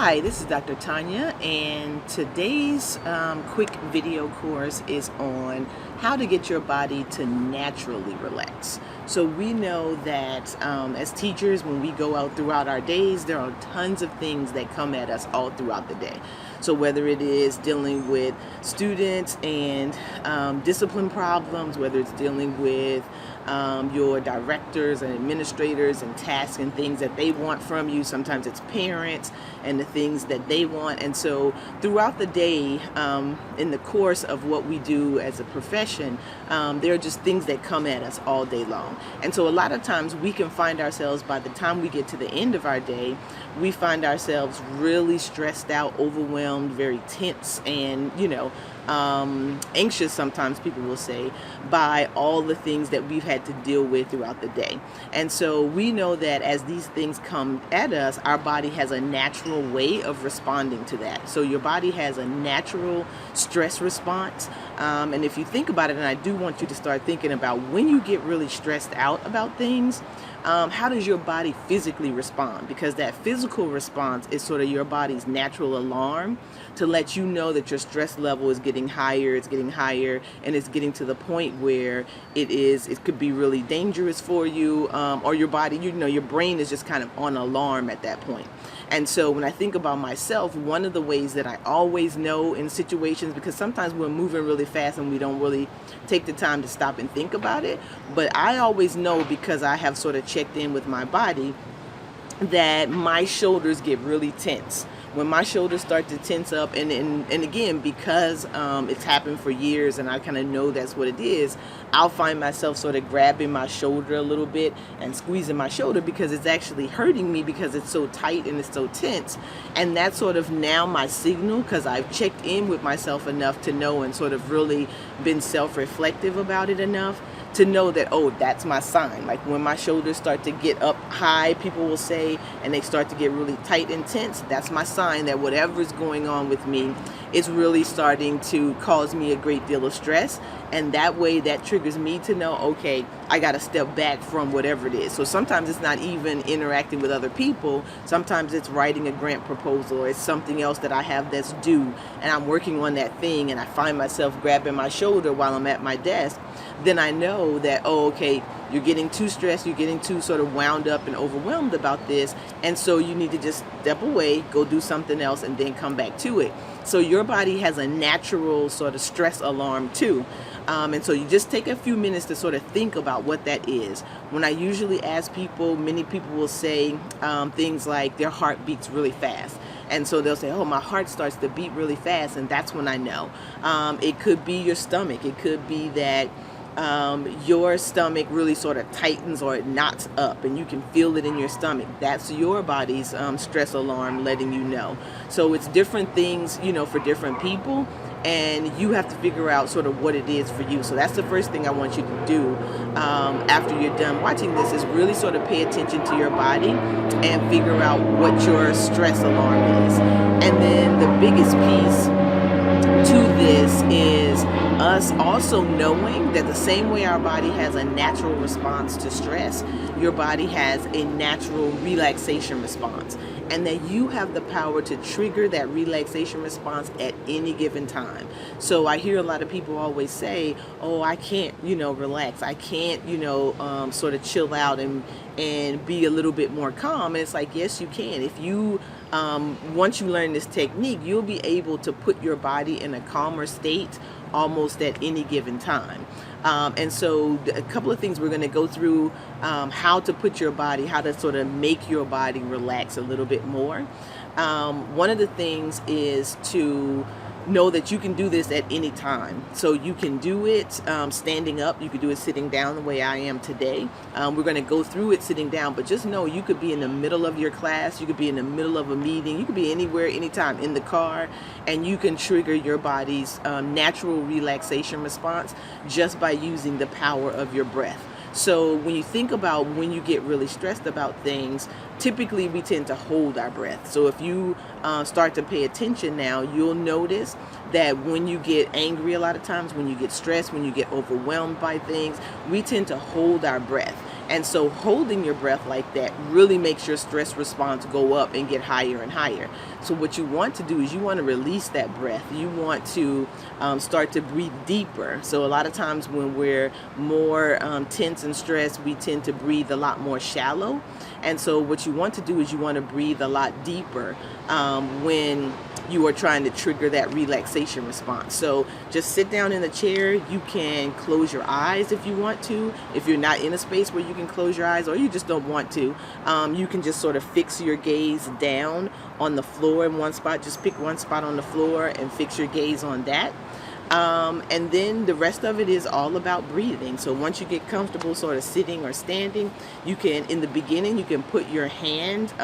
Hi, this is Dr. Tanya, and today's quick video course is on how to get your body to naturally relax. So we know that as teachers, when we go out throughout our days, there are tons of things that come at us all throughout the day. So whether it is dealing with students and discipline problems, whether it's dealing with your directors and administrators and tasks and things that they want from you, sometimes it's parents and the things that they want. And so throughout the day, in the course of what we do as a profession, there are just things that come at us all day long. And so a lot of times we can find ourselves, by the time we get to the end of our day, we find ourselves really stressed out, overwhelmed, very tense, and anxious, sometimes people will say, by all the things that we've had to deal with throughout the day. And so we know that as these things come at us, our body has a natural way of responding to that. So your body has a natural stress response. And if you think about it, and I do want you to start thinking about when you get really stressed out about things, how does your body physically respond? Because that physical response is sort of your body's natural alarm to let you know that your stress level is getting higher, and it's getting to the point where it could be really dangerous for you, or your body, your brain is just kind of on alarm at that point. And so when I think about myself, one of the ways that I always know in situations, because sometimes we're moving really fast and we don't really take the time to stop and think about it, but I always know, because I have sort of checked in with my body, that my shoulders get really tense. When my shoulders start to tense up, and again, because it's happened for years and I kind of know that's what it is, I'll find myself sort of grabbing my shoulder a little bit and squeezing my shoulder, because it's actually hurting me because it's so tight and it's so tense. And that's sort of now my signal, because I've checked in with myself enough to know, and sort of really been self-reflective about it enough to know that, oh, that's my sign. Like when my shoulders start to get up high, people will say, and they start to get really tight and tense, that's my sign that whatever's going on with me is really starting to cause me a great deal of stress. And that way, that triggers me to know, okay, I got to step back from whatever it is. So sometimes it's not even interacting with other people. Sometimes it's writing a grant proposal, or it's something else that I have that's due, and I'm working on that thing, and I find myself grabbing my shoulder while I'm at my desk. Then I know that, oh, okay, you're getting too stressed, you're getting too sort of wound up and overwhelmed about this, and so you need to just step away, go do something else, and then come back to it. So your body has a natural sort of stress alarm too. And so you just take a few minutes to sort of think about what that is. When I usually ask people, many people will say things like their heart beats really fast. And so they'll say, oh, my heart starts to beat really fast, and that's when I know. It could be your stomach. It could be that your stomach really sort of tightens, or it knots up and you can feel it in your stomach. That's your body's stress alarm letting you know. So it's different things, for different people, and you have to figure out sort of what it is for you. So that's the first thing I want you to do after you're done watching this, is really sort of pay attention to your body and figure out what your stress alarm is. And then the biggest piece to this is us also knowing that the same way our body has a natural response to stress, your body has a natural relaxation response, and that you have the power to trigger that relaxation response at any given time. So I hear a lot of people always say, oh, I can't, relax. I can't, sort of chill out and be a little bit more calm. And it's like, yes, you can. If you once you learn this technique, you'll be able to put your body in a calmer state almost at any given time. And so a couple of things we're going to go through, how to put your body, how to sort of make your body relax a little bit more. One of the things is to know that you can do this at any time. So you can do it standing up, you could do it sitting down the way I am today. We're going to go through it sitting down, but just know you could be in the middle of your class, you could be in the middle of a meeting, you could be anywhere, anytime, in the car, and you can trigger your body's natural relaxation response just by using the power of your breath. So when you think about when you get really stressed about things, typically we tend to hold our breath. So if you start to pay attention now, you'll notice that when you get angry, a lot of times when you get stressed, when you get overwhelmed by things, we tend to hold our breath. And so holding your breath like that really makes your stress response go up and get higher and higher. So what you want to do is you want to release that breath. You want to start to breathe deeper. So a lot of times when we're more tense and stressed, we tend to breathe a lot more shallow. And so what you want to do is you want to breathe a lot deeper when you are trying to trigger that relaxation response. So just sit down in a chair. You can close your eyes if you want to. If you're not in a space where you can close your eyes, or you just don't want to, you can just sort of fix your gaze down on the floor in one spot. Just pick one spot on the floor and fix your gaze on that. And then the rest of it is all about breathing. So once you get comfortable sort of sitting or standing, you can, in the beginning, you can put your hand,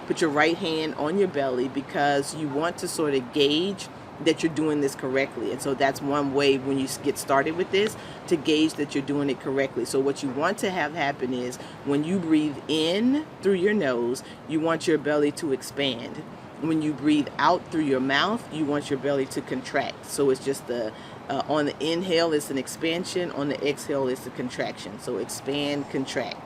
put your right hand on your belly, because you want to sort of gauge that you're doing this correctly. And so that's one way when you get started with this, to gauge that you're doing it correctly. So what you want to have happen is when you breathe in through your nose, you want your belly to expand. When you breathe out through your mouth, you want your belly to contract. So it's just on the inhale, it's an expansion. On the exhale, it's a contraction. So expand, contract.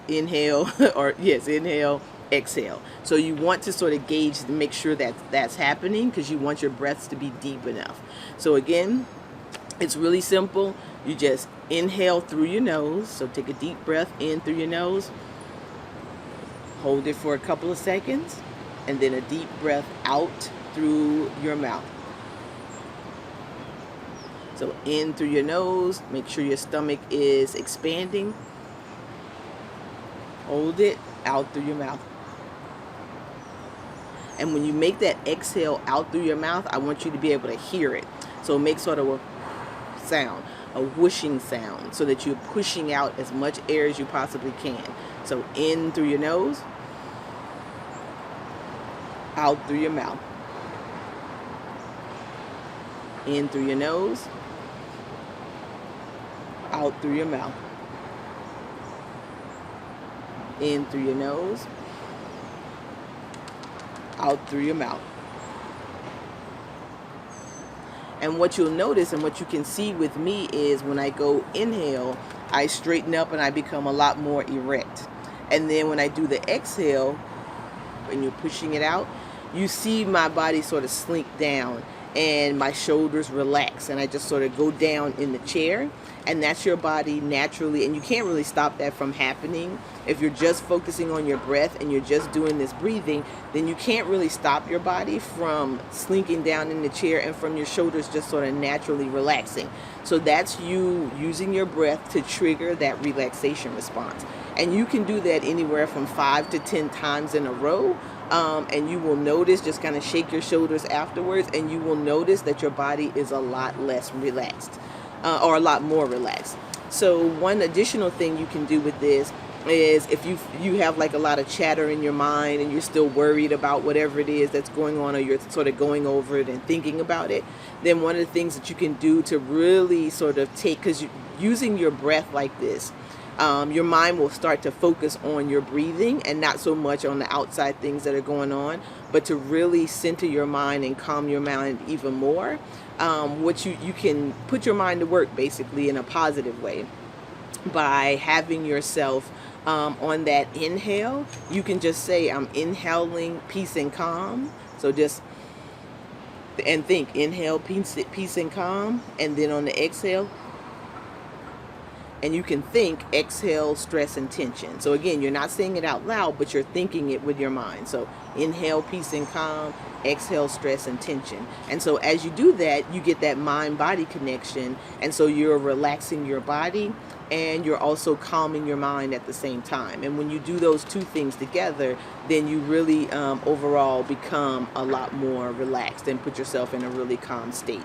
Inhale, inhale, exhale. So you want to sort of gauge to make sure that that's happening, because you want your breaths to be deep enough. So again, it's really simple. You just inhale through your nose. So take a deep breath in through your nose. Hold it for a couple of seconds. And then a deep breath out through your mouth. So in through your nose, make sure your stomach is expanding. Hold it, out through your mouth. And when you make that exhale out through your mouth, I want you to be able to hear it. So make sort of a sound, a whooshing sound, so that you're pushing out as much air as you possibly can. So in through your nose, out through your mouth. In through your nose, out through your mouth. In through your nose, out through your mouth. And what you'll notice and what you can see with me is when I go inhale, I straighten up and I become a lot more erect. And then when I do the exhale, when you're pushing it out, you see my body sort of slink down and my shoulders relax, and I just sort of go down in the chair. And that's your body naturally, and you can't really stop that from happening. If you're just focusing on your breath and you're just doing this breathing, then you can't really stop your body from slinking down in the chair and from your shoulders just sort of naturally relaxing. So that's you using your breath to trigger that relaxation response. And you can do that anywhere from 5 to 10 times in a row. And you will notice, just kind of shake your shoulders afterwards, and you will notice that your body is a lot less relaxed, or a lot more relaxed. So one additional thing you can do with this is, if you have like a lot of chatter in your mind and you're still worried about whatever it is that's going on, or you're sort of going over it and thinking about it, then one of the things that you can do to really sort of take, because using your breath like this, your mind will start to focus on your breathing and not so much on the outside things that are going on, but to really center your mind and calm your mind even more. What you can put your mind to work basically in a positive way by having yourself on that inhale. You can just say, I'm inhaling peace and calm. So just, and think, inhale peace and calm, and then on the exhale, and you can think, exhale stress and tension. So again, you're not saying it out loud, but you're thinking it with your mind. So inhale peace and calm, exhale stress and tension. And so as you do that, you get that mind-body connection, and so you're relaxing your body and you're also calming your mind at the same time. And when you do those two things together, then you really overall become a lot more relaxed and put yourself in a really calm state.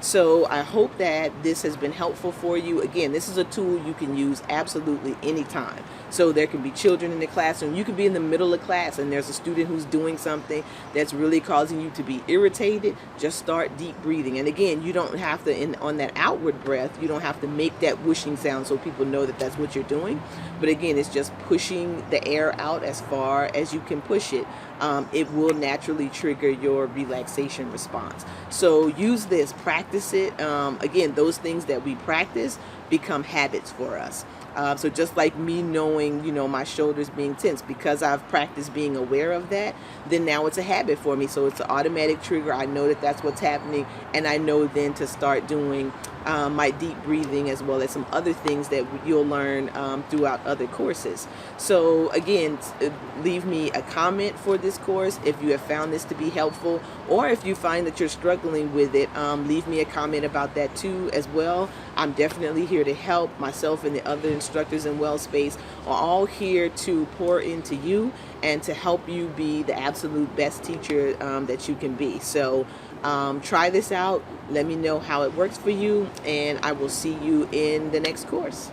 So I hope that this has been helpful for you. Again, this is a tool you can use absolutely anytime. So there can be children in the classroom. You could be in the middle of class and there's a student who's doing something that's really causing you to be irritated. Just start deep breathing. And again, you don't have to, on that outward breath, you don't have to make that whooshing sound so people know that that's what you're doing. But again, it's just pushing the air out as far as you can push it. It will naturally trigger your relaxation response. So use this, practice it. Again, those things that we practice become habits for us. So just like me knowing, my shoulders being tense, because I've practiced being aware of that, then now it's a habit for me. So it's an automatic trigger. I know that that's what's happening, and I know then to start doing my deep breathing, as well as some other things that you'll learn throughout other courses. So again, leave me a comment for this course if you have found this to be helpful, or if you find that you're struggling with it, leave me a comment about that too as well. I'm definitely here to help. Myself and the other instructors in WellSpace are all here to pour into you and to help you be the absolute best teacher that you can be. So try this out. Let me know how it works for you, and I will see you in the next course.